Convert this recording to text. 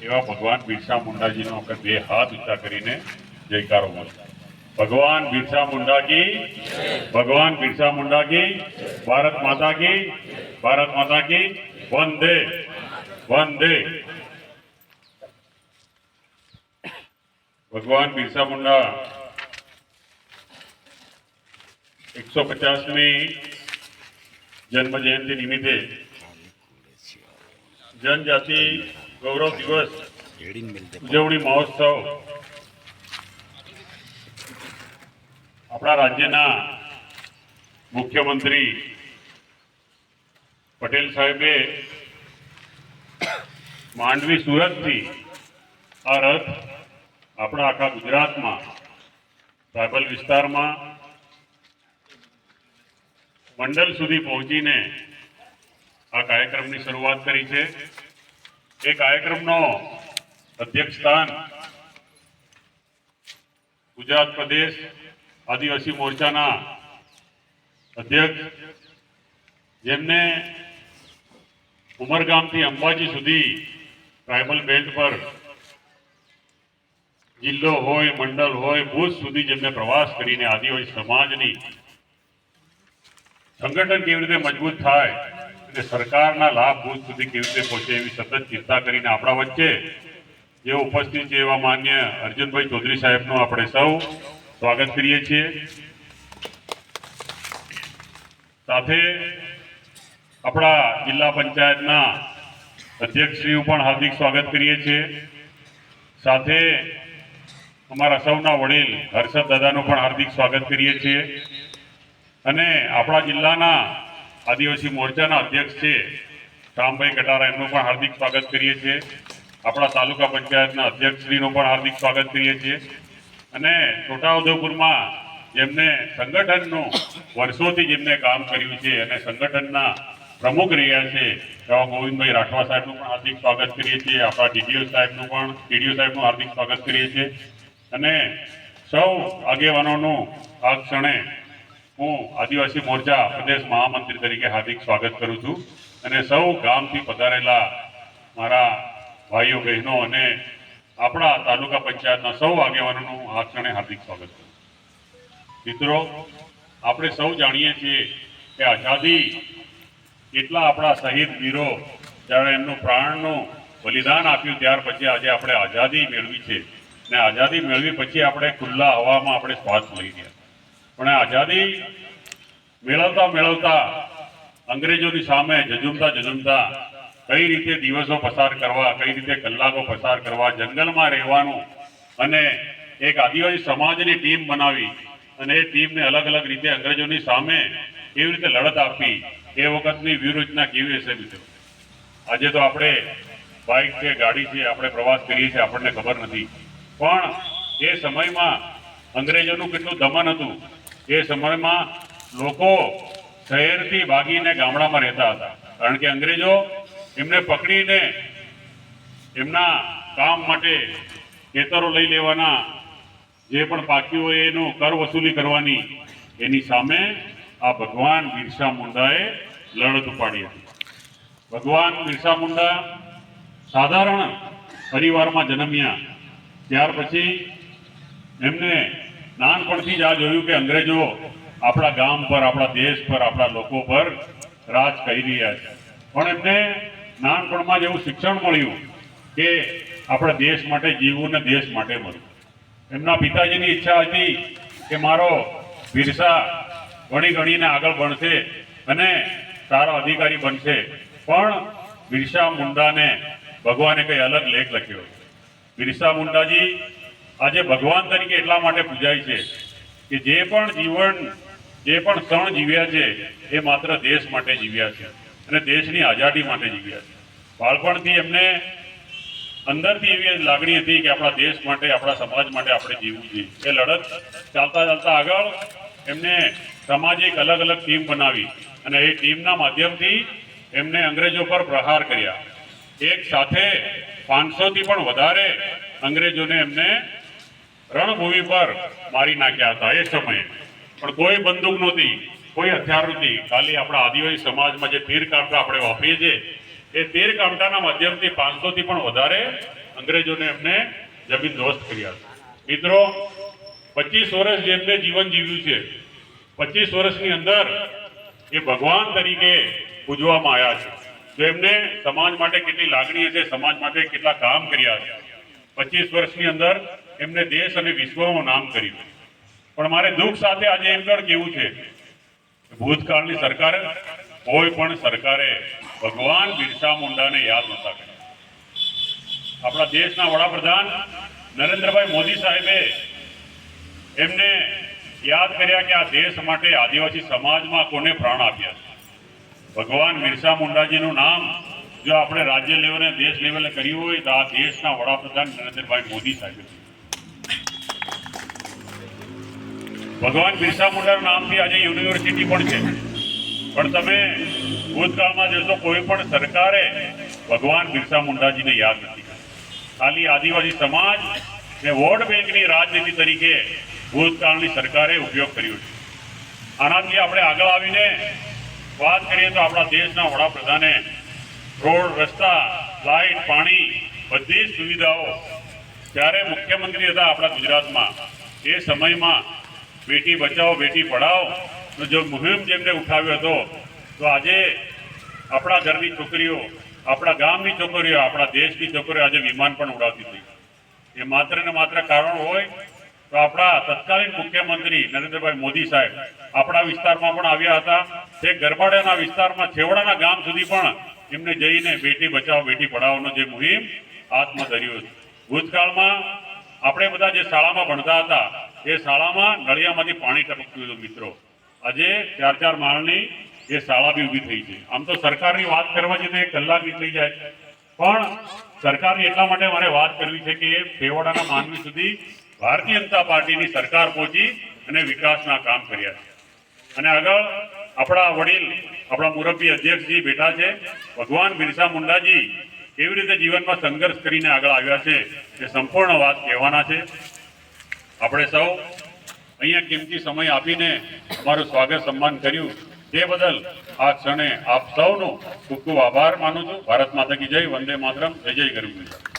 એવા ભગવાન બિરસા મુંડાજીનો આપણે બે હાથ ઊંચા કરીને જયકારો મળશે। ભગવાન બિરસા મુંડા કી, ભગવાન બિરસા મુંડા કી, ભારત માતા કી, ભારત માતા કી, વંદે વંદે। ભગવાન બિરસા મુંડા 150મી જન્મ જયંતિ નિમિત્તે जनजाति गौरव दिवस उजवणी महोत्सव अपना राज्यना मुख्यमंत्री पटेल साहेबे मांडवी सूरत थी आ रथ अपना आखा गुजरात में ट्राइबल विस्तार में मंडल सुधी पहुंचीने आ कार्यक्रम की शुरुआत करी है। ए कार्यक्रम अध्यक्ष स्थान गुजरात प्रदेश आदिवासी मोर्चा अध्यक्ष जेमने उमरगाम थी अंबाजी सुधी ट्राइबल बेल्ट पर जिल्लो होय मंडल होय भूज सुधी जेमने प्रवास करीने आदिवासी समाजनी संगठन केवी रीते मजबूत थाय सरकारना लाभ भूज सुधी केवी रीते पहुंचे एवी सतत चिंता करीने आपणा वच्चे जे उपस्थित छे एवा मान्य अर्जुनभाई चौधरी साहेबनो आपणे सौ स्वागत करीए छीए। साथे अपना जिल्ला पंचायतना अध्यक्षश्रीनु पण हार्दिक स्वागत करीए छीए। साथे अमारा सौना वडील हर्षद दादानु पण हार्दिक स्वागत करीए छीए अने आपणा जिल्लाना आदिवासी मोर्चाना अध्यक्ष छे रामभाई कटारा एमनुं पण हार्दिक स्वागत करीए छीए। अपना तालुका पंचायतना अध्यक्षश्रीनुं पण हार्दिक स्वागत करीए छीए अने छोटाउदेपुरमां जेमने संगठननुं वर्षोथी जेमने काम कर्युं छे अने संगठनना प्रमुख रह्या छे एवा गोविंदभाई राठवा साहेबनुं पण हार्दिक स्वागत करीए छीए। आपणा टीडीओ साहेबनुं हार्दिक स्वागत करीए छीए अने सौ आगेवानोनुं आ क्षणे हूँ आदिवासी मोर्चा प्रदेश महामंत्री तरीके हार्दिक स्वागत करूँ छूँ अने सौ गामथी पधारेला मारा भाईओ बहनों अने आपणा तालुका पंचायतना सौ आगेवानोनुं आ क्षणे हार्दिक स्वागत करूँ। मित्रों, आपणे सौ जाणीए छीए के आजादी કેટલા આપણા શહીદ વીરો જ્યારે એમનું પ્રાણનું બલિદાન આપ્યું ત્યાર પછી આજે આપણે આઝાદી મેળવી છે ને આઝાદી મેળવી પછી આપણે ખુલ્લા હવામાં આપણે શ્વાસ લઈ ગયા પણ આઝાદી મેળવતા મેળવતા અંગ્રેજોની સામે જજુમતા કઈ રીતે દિવસો પસાર કરવા, કઈ રીતે કલાકો પસાર કરવા, જંગલમાં રહેવાનું અને એક આદિવાસી સમાજની ટીમ બનાવી અને એ ટીમને અલગ અલગ રીતે અંગ્રેજોની સામે કેવી રીતે લડત આપી એ વખતની વ્યૂહરચના કેવી હશે મિત્રો? આજે તો આપણે બાઇક છે, ગાડી છે, આપણે પ્રવાસ કરીએ છીએ, આપણને ખબર નથી પણ એ સમયમાં અંગ્રેજોનું કેટલું દમન હતું। એ સમયમાં લોકો શહેરથી ભાગીને ગામડામાં રહેતા હતા કારણ કે અંગ્રેજો એમને પકડીને એમના કામ માટે ખેતરો લઈ લેવાના, જે પણ પાક્યું હોય એનું કર વસૂલી કરવાની। એની સામે आ भगवान बिरसा मुंडाए लड़त उपाड़ी हती। भगवान बिरसा मुंडा साधारण परिवार में जन्म्या त्यार पछी एमने नानपणथी ज आ जोयुं के अंग्रेजो आपणा गाम पर, आपणा देश पर, आपणा लोको पर राज करी रह्या छे पण एमने नानपणमां ज एवुं शिक्षण मळ्युं के आपणा देश माटे जीवવું ने देश माटे मरવું। एमना पिताजीनी इच्छा हती के मारो बिरसा वणी गणीने आगळ भणशे अने सारा अधिकारी बनशे पण बिरसा मुंडाने भगवाने कई अलग लेख लख्यो। बिरसा मुंडाजी आज भगवान तरीके एटला माटे पूजाय छे के जे पण जीवन, जे पण क्षण जीव्या छे ए मात्र देश माटे जीव्या छे अने देशनी आजादी माटे जीव्या छे। बाळपणथी एमने अंदरथी एवी लागणी हती के आपणा देश माटे, आपणा समाज माटे आपणे जीवવું જોઈએ। ए लड़त चालता चालता आगळ एमने सामाजिक अलग अलग टीम बनावी अने ए टीमना माध्यमथी एमने अंग्रेजों पर प्रहार कर्या। एक साथे 500 थी पण वधारे अंग्रेजोने एमने रणभूमि पर मारी नाख्या हता। ए समये पण कोई बंदूक नहोती, कोई हथियार नहोती, खाली आपणा आदिवासी समाजमां जे तीर कापड़ा आपणे वापरीए छीए એ તેર કામઠાના માધ્યમથી 500 થી પણ વધારે અંગ્રેજોને એમને જમીન દોસ્ત કર્યા છે। મિત્રો 25 વર્ષ જેમને જીવન જીવ્યું છે, 25 વર્ષની અંદર એ ભગવાન તરીકે પૂજવામાં આવ્યા છે। તો એમને સમાજ માટે કેટલી લાગણી હશે, સમાજ માટે કેટલા કામ કર્યા છે। 25 વર્ષની અંદર એમને દેશ અને વિશ્વમાં નામ કર્યું। પણ મારે દુઃખ સાથે આજે એમ પણ કેવું છે, ભૂતકાળની સરકાર, કોઈ પણ સરકારે ભગવાન બિરસા મુંડાને યાદ નહોતા કર્યા। આપણા દેશના વડાપ્રધાન નરેન્દ્રભાઈ મોદી સાહેબે એમને યાદ કર્યા કે આ દેશ માટે આદિવાસી સમાજમાં કોને પ્રાણ આપ્યા છે। ભગવાન બિરસા મુંડાજીનું નામ જો આપણે રાજ્ય લેવલે, દેશ લેવલે કર્યું હોય તો આ દેશના વડાપ્રધાન નરેન્દ્રભાઈ મોદી સાહેબે। ભગવાન બિરસા મુંડાના નામથી આજે યુનિવર્સિટી પણ છે, પણ તમે ભૂતકાળમાં જોશો કોઈ પણ સરકારે ભગવાન બિરસા મુંડાજીને યાદ નથી કરી। ખાલી આદિવાસી સમાજ ને વોટ બેંકની રાજનીતિ તરીકે ભૂતકાળની સરકારે ઉપયોગ કર્યો છે। આનાથી આપણે આગળ આવીને વાત કરીએ તો આપણા દેશના વડાપ્રધાને રોડ, રસ્તા, લાઇટ, પાણી બધી જ સુવિધાઓ જ્યારે મુખ્યમંત્રી હતા આપણા ગુજરાતમાં એ સમયમાં બેટી બચાવો બેટી પઢાઓ જો મુહિમ જેમને ઉઠાવ્યો હતો, તો આજે આપણા ઘરની છોકરીઓ, આપણા ગામની છોકરીઓ, આપણા દેશની છોકરીઓ આજે વિમાન પણ ઉડાવતી થઈ। એ માત્ર ને માત્ર કારણ હોય તો આપણા તત્કાલીન મુખ્યમંત્રી નરેન્દ્રભાઈ મોદી સાહેબ આપણા વિસ્તારમાં પણ આવ્યા હતા। તે ગરબાડાના વિસ્તારમાં છેવાડાના ગામ સુધી પણ એમને જઈને બેટી બચાવો બેટી પઢાઓનો જે મુહિમ હાથમાં ધર્યો છે। ભૂતકાળમાં આપણે બધા જે શાળામાં ભણતા હતા એ શાળામાં નળિયામાંથી પાણી ટપકતું હતું। મિત્રો આજે 4-4 માળની એ શાળા બી ઊભી થઈ છે। આમ તો સરકારની વાત કરવા જઈએ તો 1 કલાક નીકળી જાય, પણ સરકારની એટલા માટે મારે વાત કરવી છે કે એ છેવાડાના માનવી સુધી ભારતીય જનતા પાર્ટીની સરકાર પહોંચી અને વિકાસના કામ કર્યા છે। અને આગળ આપણા વડીલ, આપણા મુરબ્બી અધ્યક્ષજી બેઠા છે। ભગવાન બિરસા મુંડાજી કેવી રીતે જીવનમાં સંઘર્ષ કરીને આગળ આવ્યા છે એ સંપૂર્ણ વાત કહેવાના છે। આપણે સૌ અહીંયા કિંમતી સમય આપીને અમારું સ્વાગત સન્માન કર્યું તે બદલ આ ક્ષણે આપ સૌનો ખૂબ ખૂબ આભાર માનું છું। ભારત માતા કી જય, વંદે માતરમ, જય જય ગરવી ગુજરાત।